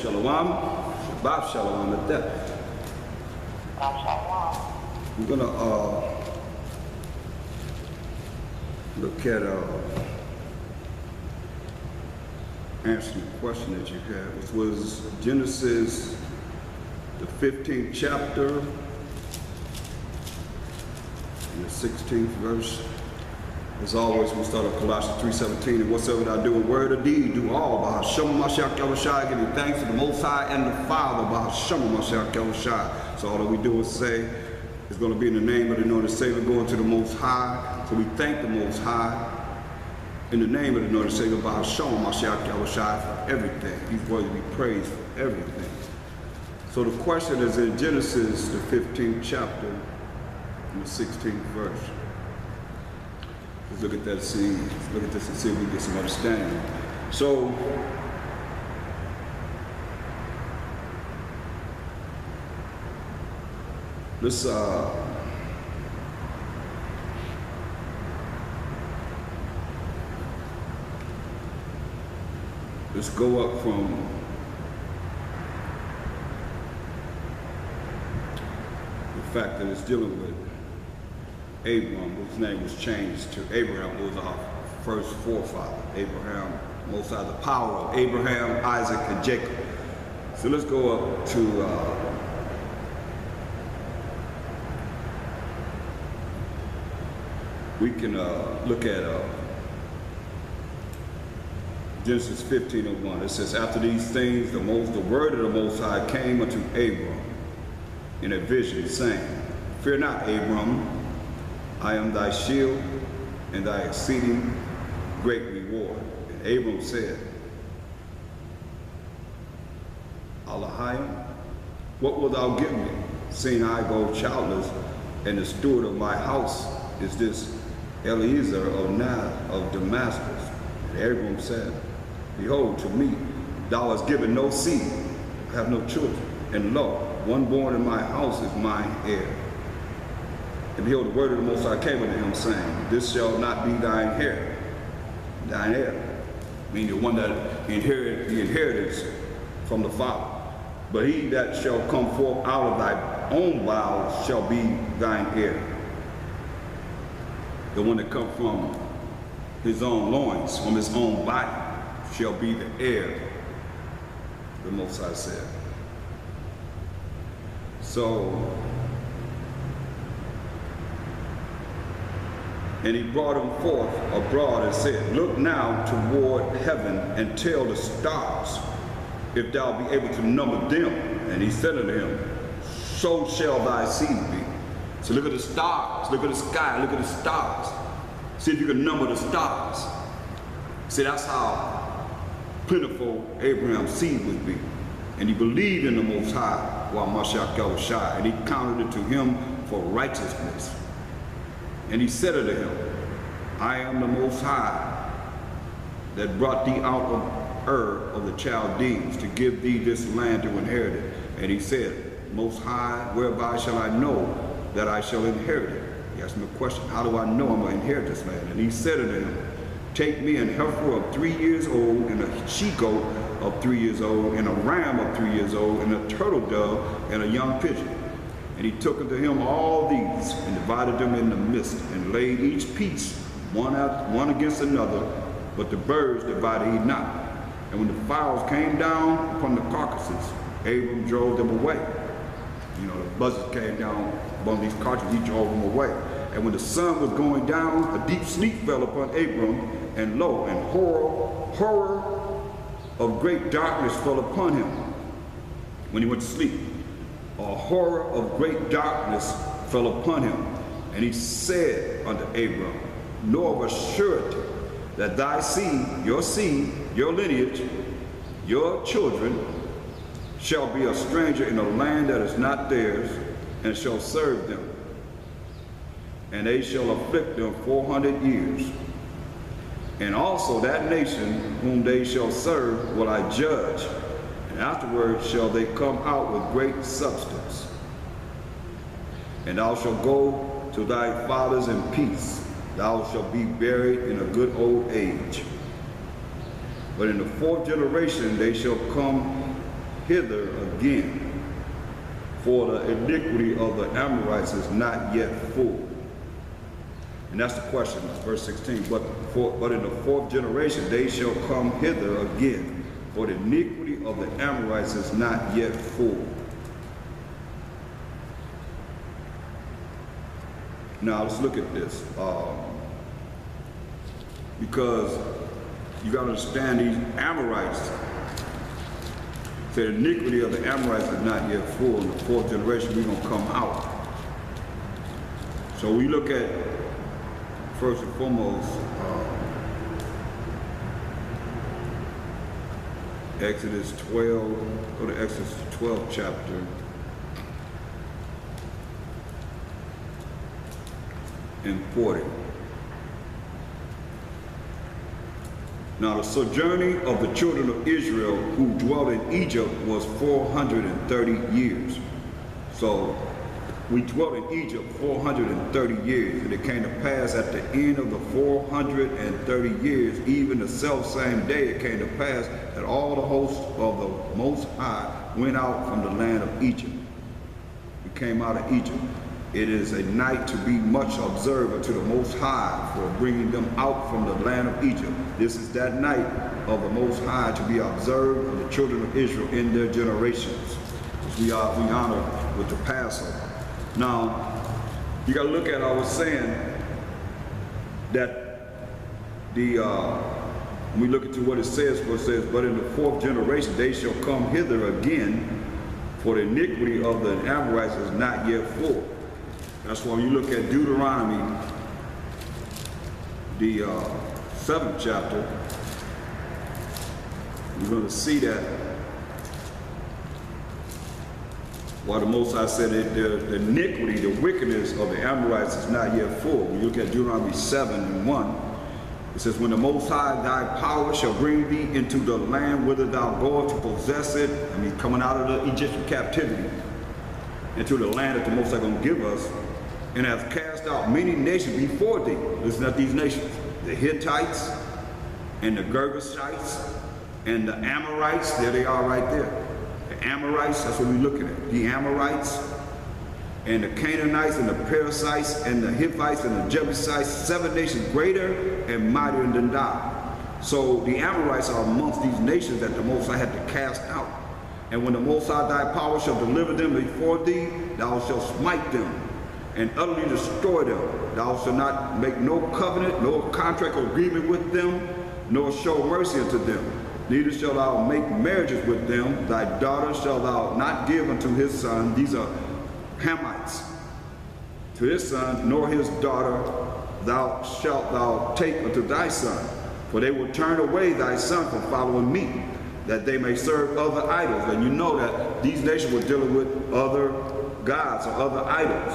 Shalom. Shabbat Shalom at that. We're going to look at answering the question that you had, which was Genesis, the 15th chapter, and the 16th verse. As always, we start with Colossians 3:17, and whatsoever I do in word or deed, do all by Hashem Mashiach Yahushua, giving thanks to the Most High and the Father by Hashem Mashiach Yahushua. So all that we do is say, it's going to be in the name of the Lord and Savior, going to the Most High. So we thank the Most High in the name of the Lord and Savior by Hashem Mashiach Yahushua for everything. He's worthy to be praised for everything. So the question is in Genesis, the 15th chapter, and the 16th verse. Let's look at that, see. Let's look at this and see if we get some understanding. So, let's go up from the fact that it's dealing with Abram, whose name was changed to Abraham, who was our first forefather. Abraham, most of the power of Abraham, Isaac, and Jacob. So let's go up to we can look at Genesis 15:1. It says, after these things, the word of the Most High came unto Abram in a vision, saying, fear not, Abram, I am thy shield and thy exceeding great reward. And Abram said, Elohim, what wilt thou give me, seeing I go childless, and the steward of my house is this Eliezer of Damascus? And Abram said, behold, to me thou hast given no seed, I have no children, and lo, one born in my house is mine heir. And behold, the word of the Most High came unto him, saying, this shall not be thine heir, meaning the one that inherited the inheritance from the Father. But he that shall come forth out of thy own bowels shall be thine heir. The one that comes from his own loins, from his own body, shall be the heir, the Most High said. So, and he brought him forth abroad and said, look now toward heaven and tell the stars, if thou be able to number them. And he said unto him, so shall thy seed be. So look at the stars, look at the sky, look at the stars. See if you can number the stars. See, that's how plentiful Abraham's seed would be. And he believed in the Most High, while Mashiach Yahushua, and he counted it to him for righteousness. And he said unto him, I am the Most High that brought thee out of Ur of the Chaldeans to give thee this land to inherit it. And he said, Most High, whereby shall I know that I shall inherit it? He asked him a question, how do I know I'm going to inherit this land? And he said unto him, take me an heifer of 3 years old, and a she-goat of 3 years old, and a ram of 3 years old, and a turtle dove, and a young pigeon. And he took unto him all these, and divided them in the midst, and laid each piece one against another, but the birds divided he not. And when the fowls came down upon the carcasses, Abram drove them away. You know, the buzzards came down upon these carcasses, he drove them away. And when the sun was going down, a deep sleep fell upon Abram, and lo, and horror of great darkness fell upon him when he went to sleep. A horror of great darkness fell upon him. And he said unto Abram, know of a surety that thy seed, your lineage, your children, shall be a stranger in a land that is not theirs, and shall serve them. And they shall afflict them 400 years. And also that nation whom they shall serve will I judge, and afterwards shall they come out with great substance. And thou shalt go to thy fathers in peace. Thou shalt be buried in a good old age. But in the fourth generation they shall come hither again, for the iniquity of the Amorites is not yet full. And that's the question, verse 16. But in the fourth generation they shall come hither again, for the iniquity of the Amorites is not yet full. Now let's look at this, because you got to understand these Amorites. The iniquity of the Amorites is not yet full. In the fourth generation, we're going to come out. So we look at, first and foremost, Exodus 12, go to Exodus 12 chapter. And 40. Now the sojourning of the children of Israel who dwelt in Egypt was 430 years. So we dwelt in Egypt 430 years, and it came to pass at the end of the 430 years, even the self-same day it came to pass that all the hosts of the Most High went out from the land of Egypt. We came out of Egypt. It is a night to be much observed unto the Most High for bringing them out from the land of Egypt. This is that night of the Most High to be observed of the children of Israel in their generations, which we honor with the Passover. Now, you got to look at, I was saying that when we look into what it says, but in the fourth generation they shall come hither again, for the iniquity of the Amorites is not yet full. That's why when you look at Deuteronomy, the 7th chapter, you're going to see that while the Most High said that the iniquity, the wickedness of the Amorites is not yet full. When you look at Deuteronomy 7:1, it says, when the Most High thy power shall bring thee into the land whither thou goest to possess it, I mean coming out of the Egyptian captivity, into the land that the Most High going to give us, and hath cast out many nations before thee. Listen at these nations: the Hittites, and the Girgashites, and the Amorites. There they are right there. The Amorites, that's what we're looking at. The Amorites, and the Canaanites, and the Perizzites, and the Hittites, and the Jebusites, 7 nations greater and mightier than thou. So the Amorites are amongst these nations that the Most High had to cast out. And when the Most High thy power shall deliver them before thee, thou shalt smite them and utterly destroy them. Thou shalt not make no covenant, no contract or agreement with them, nor show mercy unto them. Neither shalt thou make marriages with them. Thy daughter shalt thou not give unto his son. These are Hamites. To his son, nor his daughter shalt thou take unto thy son. For they will turn away thy son from following me, that they may serve other idols. And you know that these nations were dealing with other gods or other idols.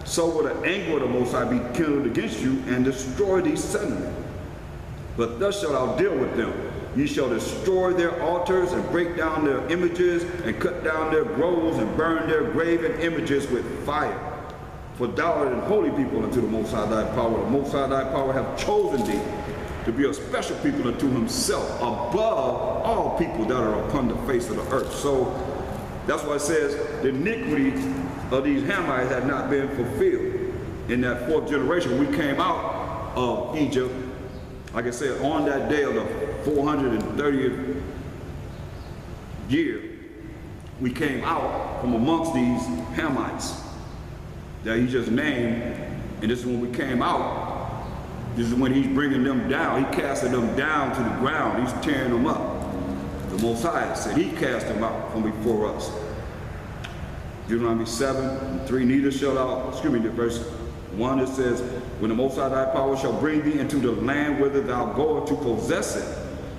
So will the anger of the Most High be kindled against you and destroy thee suddenly. But thus shalt thou deal with them. Ye shall destroy their altars and break down their images and cut down their groves and burn their graven images with fire. For thou art an holy people unto the Most High thy power. The Most High thy power hath chosen thee to be a special people unto himself, above all people that are upon the face of the earth. So that's why it says the iniquity of these Hamites had not been fulfilled. In that fourth generation, we came out of Egypt, like I said, on that day of the 430th year, we came out from amongst these Hamites that he just named, and this is when we came out. This is when he's bringing them down. He casted them down to the ground. He's tearing them up. The Most High said he cast them out from before us. Deuteronomy 7:3, neither shall thou, verse 1, it says, when the Most High thy power shall bring thee into the land whither thou goest to possess it,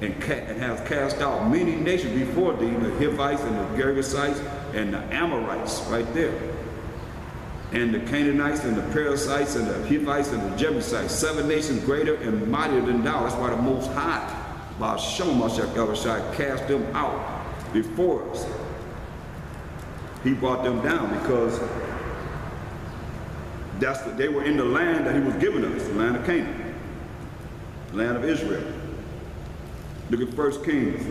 and hast cast out many nations before thee, the Hittites and the Girgashites and the Amorites, right there, and the Canaanites and the Perizzites and the Hittites and the Jebusites, 7 nations greater and mightier than thou. That's why the Most High, by Shem Mashiach, cast them out before us. He brought them down because they were in the land that he was giving us, the land of Canaan, the land of Israel. Look at 1 Kings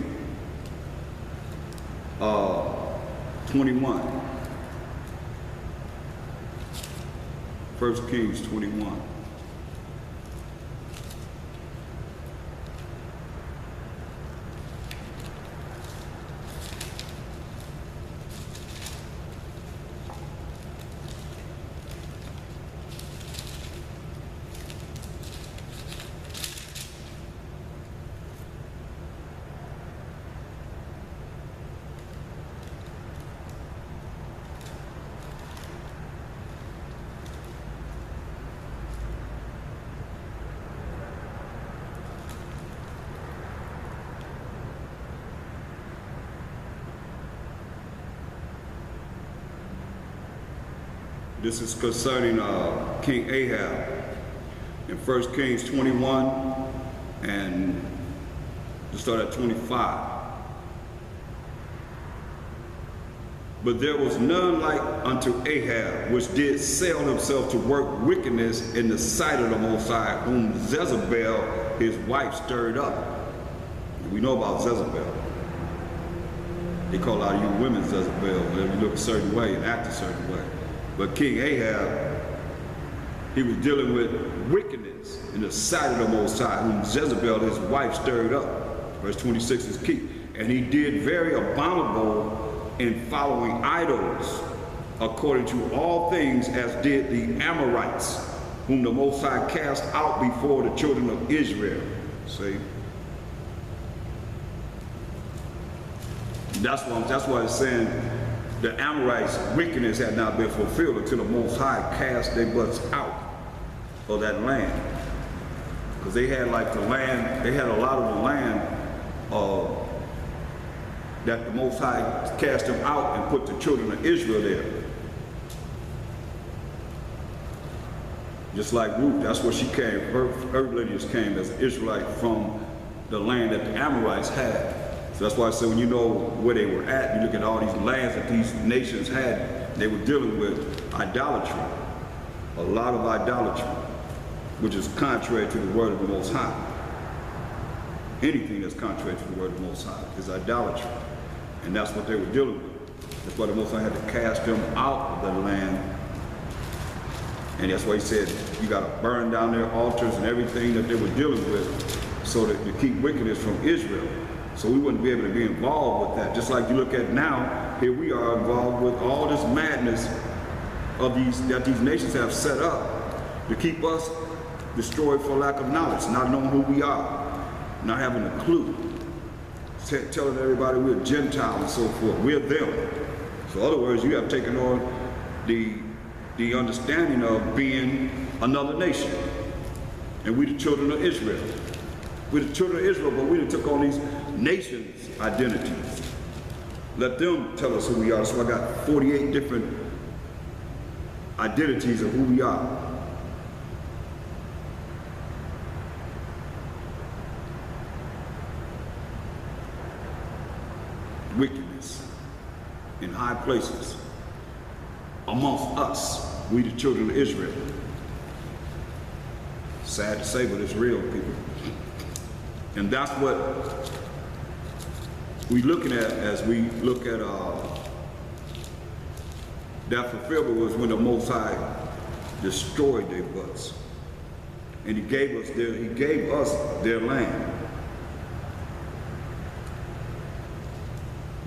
21. 1 Kings 21. This is concerning King Ahab in 1 Kings 21 and to start at 25. But there was none like unto Ahab, which did sell himself to work wickedness in the sight of the Most High, whom Jezebel his wife stirred up. And we know about Jezebel. They call out you women Jezebel whenever you look a certain way and act a certain way. But King Ahab, he was dealing with wickedness in the sight of the Most High, whom Jezebel, his wife, stirred up. Verse 26 is key. And he did very abominable in following idols, according to all things as did the Amorites, whom the Most High cast out before the children of Israel. See? That's why it's saying the Amorites' wickedness had not been fulfilled until the Most High cast their butts out of that land. Because they had like the land, they had a lot of the land that the Most High cast them out and put the children of Israel there. Just like Ruth, that's where she came. Her lineage came as an Israelite from the land that the Amorites had. So that's why I said when you know where they were at, you look at all these lands that these nations had, they were dealing with idolatry. A lot of idolatry, which is contrary to the word of the Most High. Anything that's contrary to the word of the Most High is idolatry. And that's what they were dealing with. That's why the Most High had to cast them out of the land. And that's why he said, you got to burn down their altars and everything that they were dealing with so that you keep wickedness from Israel. So we wouldn't be able to be involved with that. Just like you look at now, here we are involved with all this madness of that these nations have set up to keep us destroyed for lack of knowledge, not knowing who we are, not having a clue, telling everybody we're Gentiles and so forth. We're them. So in other words, you have taken on the understanding of being another nation. And we the children of Israel. We're the children of Israel, but we done took on these nations' identities. Let them tell us who we are. So I got 48 different identities of who we are. Wickedness in high places amongst us, we the children of Israel. Sad to say, but it's real, people. And that's what we're looking at as we look at that fulfillment was when the Most High destroyed their butts. And he gave us their land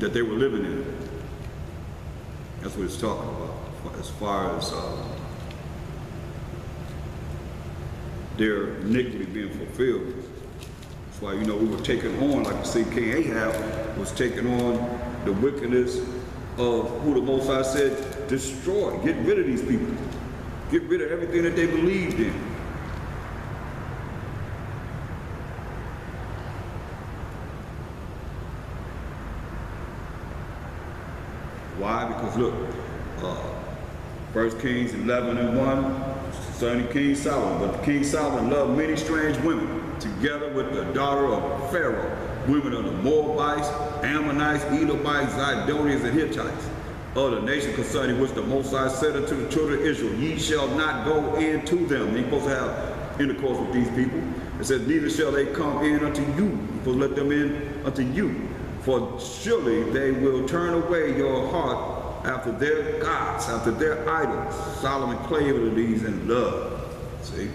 that they were living in. That's what it's talking about, as far as their iniquity being fulfilled. That's why, you know, we were taking on, like you see, King Ahab was taking on the wickedness of who the Most High said, destroy, get rid of these people. Get rid of everything that they believed in. Why? Because look, 1 Kings 11:1, concerning King Solomon. But King Solomon loved many strange women, together with the daughter of Pharaoh, women of the Moabites, Ammonites, Edomites, Zidonians, and Hittites, of the nation concerning which the Most High said unto the children of Israel, ye shall not go in to them. You're supposed to have intercourse with these people. It says, neither shall they come in unto you. You're supposed to let them in unto you. For surely they will turn away your heart after their gods, after their idols. Solomon clave to these in love. See?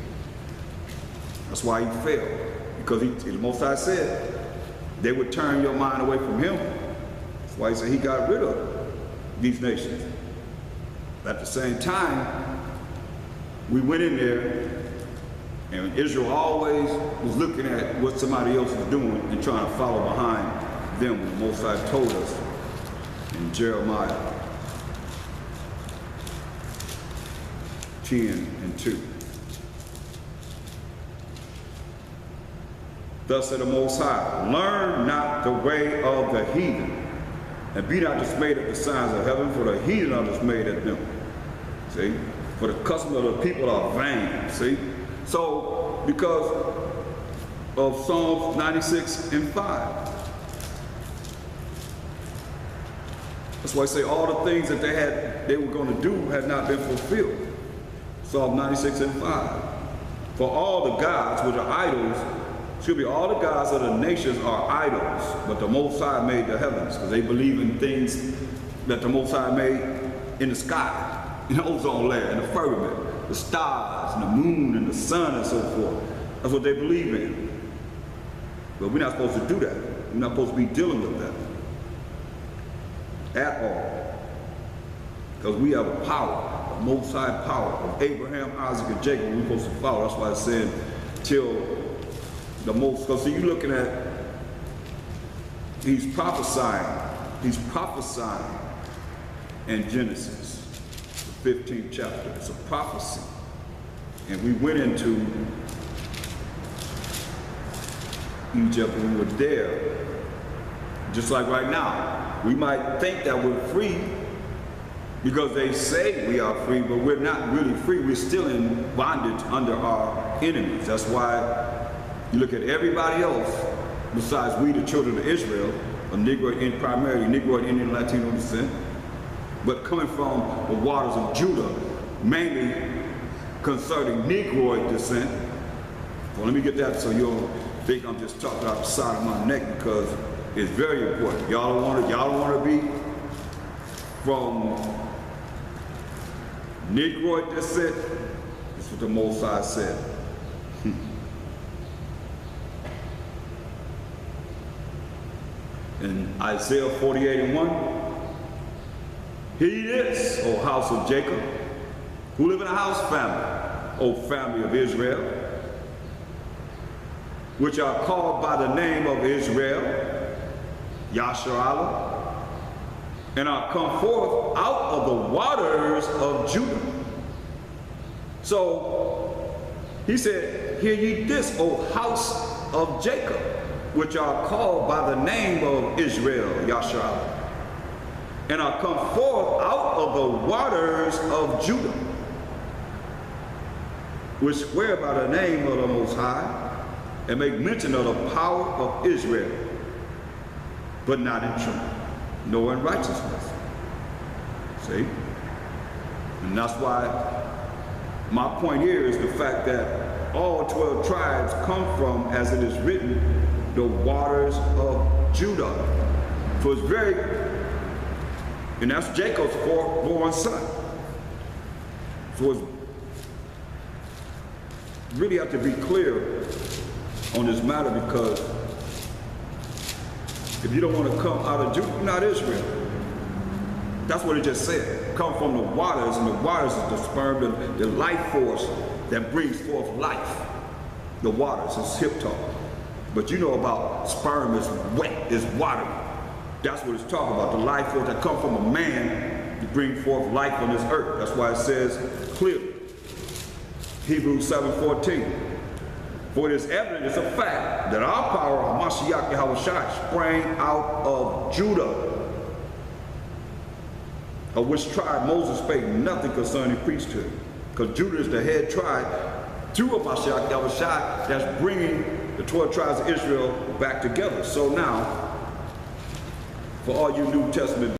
That's why he failed. Because the Most High said they would turn your mind away from him. That's why he said he got rid of these nations. But at the same time, we went in there, and Israel always was looking at what somebody else was doing and trying to follow behind them. When the Most High told us in Jeremiah 10:2. Thus said the Most High, learn not the way of the heathen, and be not dismayed at the signs of heaven, for the heathen are dismayed at them. See? For the custom of the people are vain. See? So, because of Psalms 96:5. That's why I say all the things that they were going to do had not been fulfilled. Psalm 96:5. For all the gods which are idols, all the gods of the nations are idols, but the Most High made the heavens, because they believe in things that the Most High made in the sky, in the ozone layer, in the firmament, the stars, and the moon, and the sun, and so forth. That's what they believe in. But we're not supposed to do that. We're not supposed to be dealing with that at all. Because we have a power, a Most High power of Abraham, Isaac, and Jacob we're supposed to follow. That's why I said till the most, because see, you're looking at, he's prophesying in Genesis, the 15th chapter. It's a prophecy. And we went into Egypt and we were there. Just like right now, we might think that we're free because they say we are free, but we're not really free. We're still in bondage under our enemies. That's why you look at everybody else besides we, the children of Israel, primarily Negroid, Indian, Latino descent, but coming from the waters of Judah, mainly concerning Negroid descent. Well, let me get that so you don't think I'm just talking out the side of my neck, because it's very important. Y'all don't want to be from Negroid descent. That's what the Most High said. In Isaiah 48:1, hear ye this, O house of Jacob, who live in a house family, O family of Israel, which are called by the name of Israel, Yasharallah, and are come forth out of the waters of Judah. So he said, hear ye this, O house of Jacob, which are called by the name of Israel, Yasharallah, and are come forth out of the waters of Judah, which swear by the name of the Most High, and make mention of the power of Israel, but not in truth, nor in righteousness. See? And that's why my point here is the fact that all 12 tribes come from, as it is written, the waters of Judah. So it's very, and that's Jacob's fourth-born son. So it's really have to be clear on this matter, because if you don't want to come out of Judah, you're not Israel. That's what it just said. Come from the waters, and the waters is the sperm, the life force that brings forth life. The waters is hip talk. But you know about sperm is wet, is watery. That's what it's talking about, the life force that comes from a man to bring forth life on this earth. That's why it says clearly, Hebrews 7:14. For it is evident, it's a fact, that our power of Mashiach Yahushua sprang out of Judah, of which tribe Moses spake nothing concerning priesthood. Because Judah is the head tribe through Mashiach Yahushua that's bringing the 12 tribes of Israel back together. So now, for all you New Testament